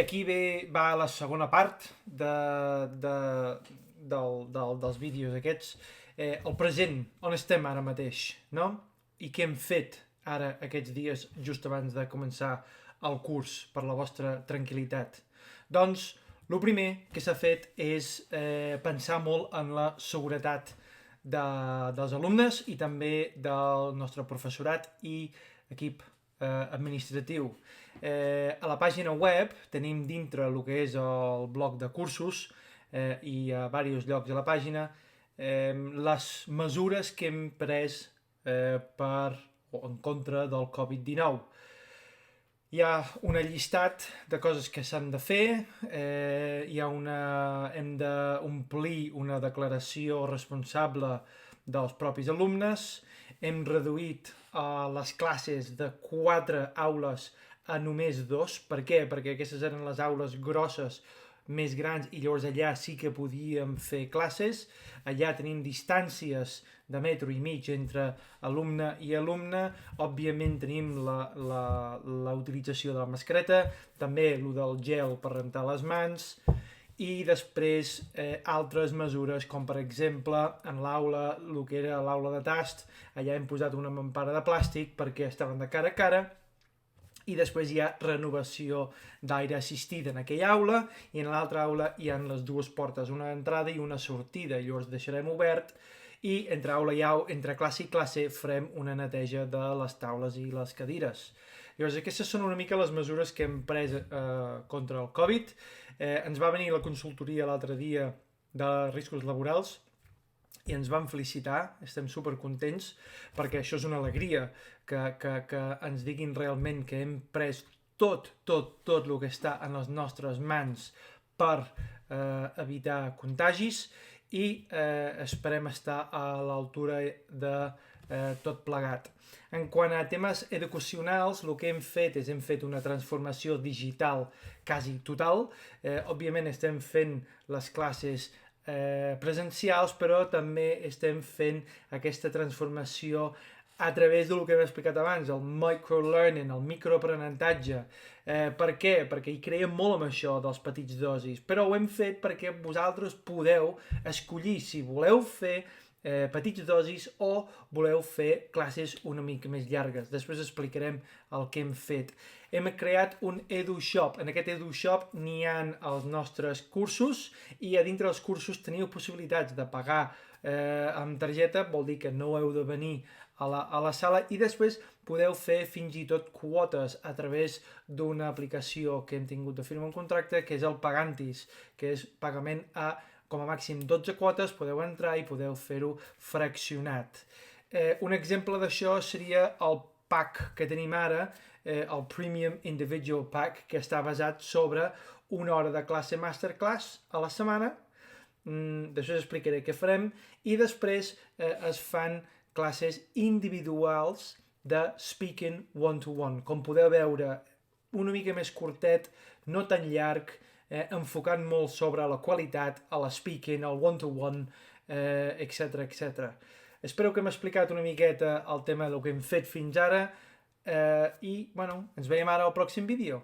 aquí va la segona part dels vídeos aquests. El present, on estem ara mateix, no? I què hem fet ara aquests dies just abans de començar el curs, per la vostra tranquil·litat. Doncs, el primer que s'ha fet és pensar molt en la seguretat dels alumnes i també del nostre professorat i equip administratiu. A la pàgina web tenim dintre el que és el bloc de cursos i a diversos llocs de la pàgina les mesures que hem pres en contra del Covid-19. Hi ha un llistat de coses que s'han de fer, hem d'omplir una declaració responsable dels propis alumnes, hem reduït les classes de 4 aules a només 2. Per què? Perquè aquestes eren les aules grosses, més grans, i llavors allà sí que podíem fer classes. Allà tenim distàncies de metro i mig entre alumne i alumne. Òbviament tenim la utilització de la mascareta, també el del gel per rentar les mans, i després altres mesures, com per exemple en l'aula, el que era l'aula de tast, allà hem posat una mampara de plàstic perquè estaven de cara a cara, i després hi ha renovació d'aire assistit en aquella aula, i en l'altra aula hi ha les dues portes, una entrada i una sortida, i llavors deixarem obert, i entre classe i classe farem una neteja de les taules i les cadires. Llavors aquestes són una mica les mesures que hem pres contra el Covid. Ens va venir la consultoria l'altre dia de riscos laborals i ens van felicitar, estem supercontents, perquè això és una alegria, que ens diguin realment que hem pres tot el que està en les nostres mans per evitar contagis, i esperem estar a l'altura de tot plegat. En quant a temes educacionals, el que hem fet una transformació digital quasi total. Òbviament estem fent les classes presencials, però també estem fent aquesta transformació a través del que hem explicat abans, el microlearning, el microaprenentatge. Per què? Perquè hi creiem molt amb això dels petits dosis, però ho hem fet perquè vosaltres podeu escollir si voleu fer petits dosis o voleu fer classes una mica més llargues. Després explicarem el que hem fet. Hem creat un EduShop. En aquest EduShop n'hi ha els nostres cursos, i a dintre dels cursos teniu possibilitats de pagar amb targeta, vol dir que no heu de venir a la sala, i després podeu fer fins i tot quotes a través d'una aplicació que hem tingut de firmar un contracte, que és el Pagantis, que és pagament a com a màxim 12 quotes, podeu entrar i podeu fer-ho fraccionat. Un exemple d'això seria el pack que tenim ara, el Premium Individual Pack, que està basat sobre una hora de classe masterclass a la setmana. Després explicaré què farem, i després es fan classes individuals de speaking one-to-one. Com podeu veure, una mica més curtet, no tan llarg, enfocant molt sobre la qualitat, a l'espeaking, al one-to-one, etc. Espero que hem explicat una miqueta el tema del que hem fet fins ara, i ens veiem ara al pròxim vídeo.